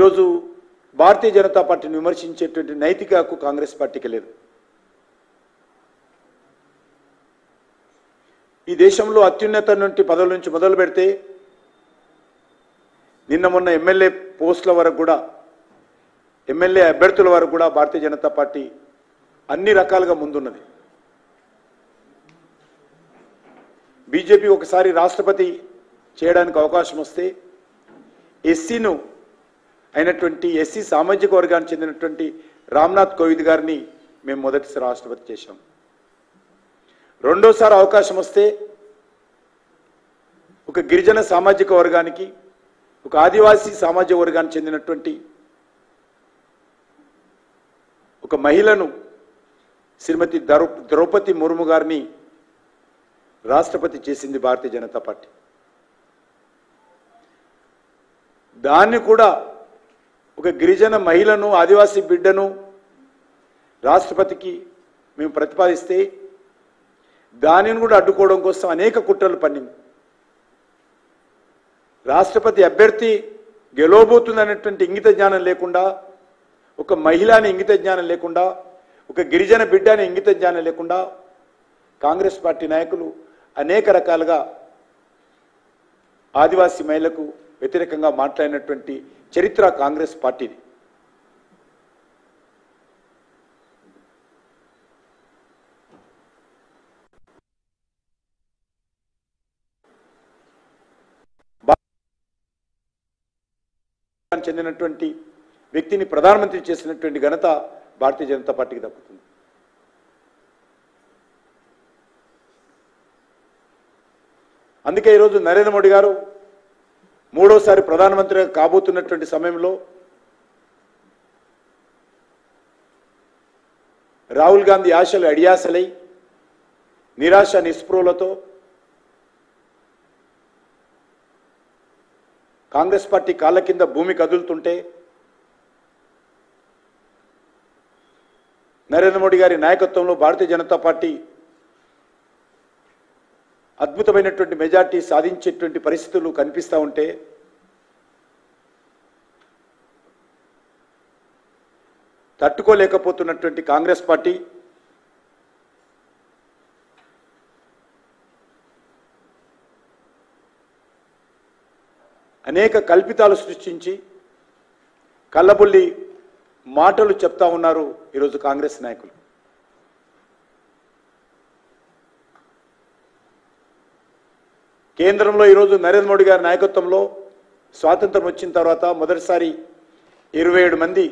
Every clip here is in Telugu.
ఈరోజు భారతీయ జనతా పార్టీని విమర్శించేటువంటి నైతిక హక్కు కాంగ్రెస్ పార్టీకి లేదు. ఈ దేశంలో అత్యున్నత నుండి పదవుల నుంచి మొదలు పెడితే నిన్న మొన్న ఎమ్మెల్యే పోస్టుల వరకు కూడా, ఎమ్మెల్యే అభ్యర్థుల వరకు కూడా భారతీయ జనతా పార్టీ అన్ని రకాలుగా ముందున్నది. బీజేపీ ఒకసారి రాష్ట్రపతి చేయడానికి అవకాశం వస్తే ఎస్సీను అయినటువంటి ఎస్సీ సామాజిక వర్గానికి చెందినటువంటి రామ్నాథ్ కోవింద్ గారిని మేము మొదటిసారి రాష్ట్రపతి చేశాం. రెండోసారి అవకాశం వస్తే ఒక గిరిజన సామాజిక వర్గానికి, ఒక ఆదివాసీ సామాజిక వర్గానికి చెందినటువంటి ఒక మహిళను శ్రీమతి ద్రౌపది ముర్ము గారిని రాష్ట్రపతి చేసింది భారతీయ జనతా పార్టీ. దాన్ని కూడా ఒక గిరిజన మహిళను, ఆదివాసీ బిడ్డను రాష్ట్రపతికి మేము ప్రతిపాదిస్తే దానిని కూడా అడ్డుకోవడం కోసం అనేక కుట్రలు పన్నింది. రాష్ట్రపతి అభ్యర్థి గెలవబోతుందనేటువంటి ఇంగిత జ్ఞానం లేకుండా, ఒక మహిళని ఇంగిత జ్ఞానం లేకుండా, ఒక గిరిజన బిడ్డని ఇంగిత జ్ఞానం లేకుండా కాంగ్రెస్ పార్టీ నాయకులు అనేక రకాలుగా ఆదివాసీ మహిళలకు వ్యతిరేకంగా మాట్లాడినటువంటి చరిత్ర కాంగ్రెస్ పార్టీది. చెందినటువంటి వ్యక్తిని ప్రధానమంత్రి చేసినటువంటి ఘనత భారతీయ జనతా పార్టీకి దక్కుతుంది. అందుకే ఈరోజు నరేంద్ర మోడీ గారు మూడోసారి ప్రధానమంత్రిగా కాబోతున్నటువంటి సమయంలో రాహుల్ గాంధీ ఆశలు అడియాసలై నిరాశ నిస్పృహలతో కాంగ్రెస్ పార్టీ కాళ్ళ కింద భూమి కదులుతుంటే నరేంద్ర మోడీ గారి నాయకత్వంలో భారతీయ జనతా పార్టీ అద్భుతమైనటువంటి మెజార్టీ సాధించేటువంటి పరిస్థితులు కనిపిస్తూ ఉంటే తట్టుకోలేకపోతున్నటువంటి కాంగ్రెస్ పార్టీ అనేక కల్పితాలు సృష్టించి కల్లబుల్లి మాటలు చెప్తా ఉన్నారు ఈరోజు కాంగ్రెస్ నాయకులు. కేంద్రంలో ఈరోజు నరేంద్ర మోడీ గారి నాయకత్వంలో స్వాతంత్రం వచ్చిన తర్వాత మొదటిసారి 27 మంది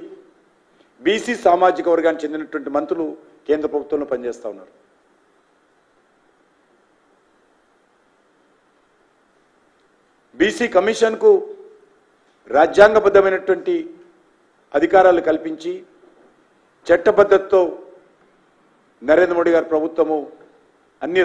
బీసీ సామాజిక వర్గానికి చెందినటువంటి మంత్రులు కేంద్ర ప్రభుత్వంలో పనిచేస్తూ ఉన్నారు. బీసీ కమిషన్కు రాజ్యాంగబద్ధమైనటువంటి అధికారాలు కల్పించి చట్టబద్ధతతో నరేంద్ర మోడీ గారి ప్రభుత్వము అన్ని